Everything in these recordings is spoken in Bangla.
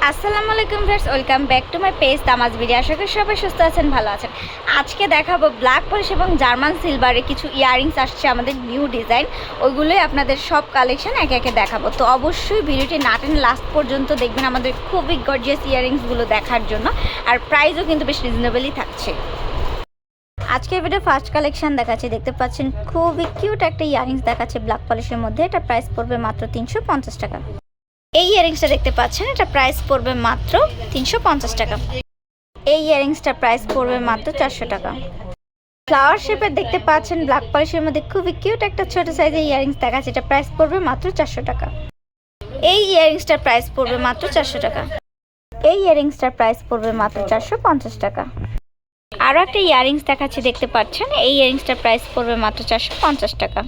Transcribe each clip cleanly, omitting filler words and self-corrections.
আসসালামু আলাইকুম viewers, welcome back to my page Tamaz video. আশা করি সবাই সুস্থ আছেন, ভালো আছেন। আজকে দেখাবো ব্ল্যাক পলিশ এবং জার্মান সিলভারে কিছু ইয়াররিংস আসছে আমাদের নিউ ডিজাইন, ওইগুলোই আপনাদের সব কালেকশন একে একে দেখাবো। তো অবশ্যই ভিডিওটি না টেনে লাস্ট পর্যন্ত দেখবেন আমাদের খুবই গর্জিয়াস ইয়াররিংসগুলো দেখার জন্য। আর প্রাইসও কিন্তু বেশ রিজনেবলই থাকছে। আজকের ভিডিও ফার্স্ট কালেকশন দেখাচ্ছি, দেখতে পাচ্ছেন খুবই কিউট একটা ইয়াররিংস দেখাচ্ছে ব্ল্যাক পলিশের মধ্যে। এটা প্রাইস পড়বে মাত্র 350 টাকা। এই ইয়াররিংসটা দেখতে পাচ্ছেন, এটা প্রাইস পড়বে মাত্র 350 টাকা। এই ইয়াররিংসটা প্রাইস পড়বে মাত্র 400 টাকা। ফ্লাওয়ার শেপের দেখতে পাচ্ছেন ব্ল্যাক পলিশের মধ্যে খুবই কিউট একটা ছোট সাইজের ইয়াররিংস দেখাচ্ছে, এটা প্রাইস পড়বে মাত্র 400 টাকা। এই ইয়াররিংসটার প্রাইস পড়বে মাত্র 400 টাকা। এই ইয়াররিংসটার প্রাইস পড়বে মাত্র 450 টাকা। আরও একটা ইয়াররিংস দেখাচ্ছি, দেখতে পাচ্ছেন এই ইয়াররিংসটার প্রাইস পড়বে মাত্র 450 টাকা।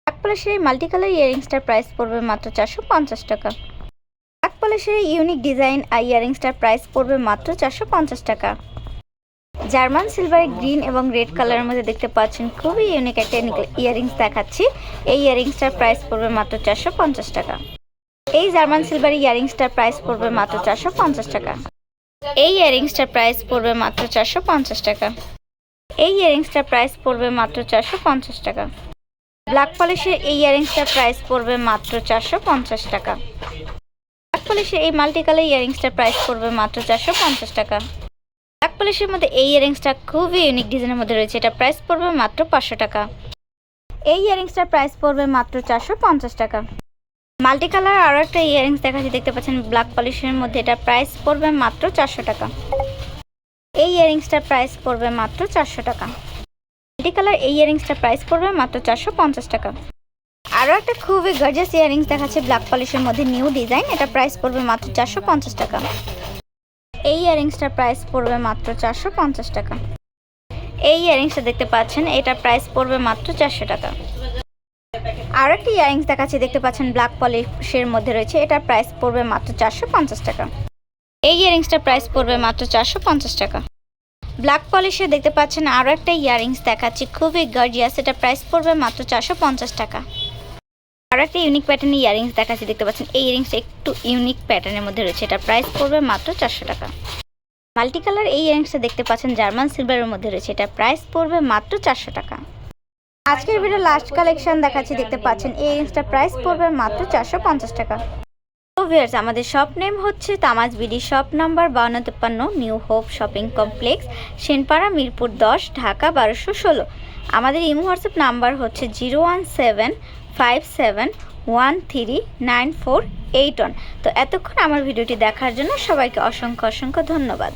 ব্ল্যাক পলিশের এই মাল্টি কালার ইয়াররিংসটার প্রাইস পড়বে মাত্র 450 টাকা। ব্ল্যাক পলিশের ইউনিক ডিজাইন ইয়াররিংসটার প্রাইস পড়বে মাত্র 450 টাকা। জার্মান সিলভার গ্রিন এবং রেড কালারের মধ্যে দেখতে পাচ্ছেন খুবই ইউনিক একটা ইয়াররিংস দেখাচ্ছি। এই ইয়াররিংসটার প্রাইস পড়বে মাত্র 450 টাকা। এই জার্মান সিলভার ইয়াররিংসটার প্রাইস পড়বে মাত্র 450 টাকা। এই ইয়াররিংসটার প্রাইস পড়বে মাত্র 450 টাকা। এই ইয়াররিংসটার প্রাইস পড়বে মাত্র 450 টাকা। ব্ল্যাক পলিশের এই ইয়াররিংসটার প্রাইস পড়বে মাত্র 450 টাকা। ব্ল্যাক পলিশের এই মাল্টি কালার ইয়াররিংসটার প্রাইস পড়বে মাত্র 450 টাকা। ব্ল্যাক পলিশের মধ্যে এই ইয়াররিংসটা খুবই ইউনিক ডিজাইনের মধ্যে রয়েছে, এটা প্রাইস পড়বে মাত্র 500 টাকা। এই ইয়াররিংসটার প্রাইস পড়বে মাত্র 450 টাকা। মাল্টি কালার আরও একটা ইয়াররিংস দেখাচ্ছি, দেখতে পাচ্ছেন ব্ল্যাক পলিশের মধ্যে, এটা প্রাইস পড়বে মাত্র 400 টাকা। এই ইয়াররিংসটার প্রাইস পড়বে মাত্র 400 টাকা। মাল্টি কালার এই ইয়াররিংসটার প্রাইস পড়বে মাত্র 450 টাকা। আরও একটা খুবই গর্জিয়াস ইয়াররিংস দেখাচ্ছে ব্ল্যাক পলিশের মধ্যে নিউ ডিজাইন, এটা প্রাইস পড়বে মাত্র 450 টাকা। এই ইয়াররিংসটার প্রাইস পড়বে মাত্র 450 টাকা। এই ইয়াররিংসটা দেখতে পাচ্ছেন, এটা প্রাইস পড়বে মাত্র 400 টাকা। আরও একটি ইয়াররিংস দেখাচ্ছে, দেখতে পাচ্ছেন ব্ল্যাক পলিশের মধ্যে রয়েছে, এটা প্রাইস পড়বে মাত্র 450 টাকা। এই ইয়াররিংসটার প্রাইস পড়বে মাত্র 450 টাকা। ব্ল্যাক পলিশে দেখতে পাচ্ছেন আরও একটা ইয়াররিংস দেখাচ্ছি খুবই গর্জিয়াস, এটা প্রাইস পড়বে মাত্র 450 টাকা। আরও একটা ইউনিক প্যাটার্নের ইয়াররিংস দেখাচ্ছি, দেখতে পাচ্ছেন এই ইয়াররিংসটা একটু ইউনিক প্যাটার্নের মধ্যে রয়েছে, এটা প্রাইস পড়বে মাত্র 400 টাকা। মাল্টি কালার এই ইয়াররিংসটা দেখতে পাচ্ছেন জার্মান সিলভারের মধ্যে রয়েছে, এটা প্রাইস পড়বে মাত্র 400 টাকা। আজকের ভিডিও লাস্ট কালেকশন দেখাচ্ছি, দেখতে পাচ্ছেন এই ইয়াররিংসটা প্রাইস পড়বে মাত্র 450 টাকা। তো ভিউয়ার্স, আমাদের শপ নেম হচ্ছে Tamaz BD, shop number 5253, New Hope shopping complex, Senpara, Mirpur 10, Dhaka 1216। আমাদের ইমো হোয়াটসঅ্যাপ নাম্বার হচ্ছে 01757139481। তো এতক্ষণ আমার ভিডিওটি দেখার জন্য সবাইকে অসংখ্য অসংখ্য ধন্যবাদ।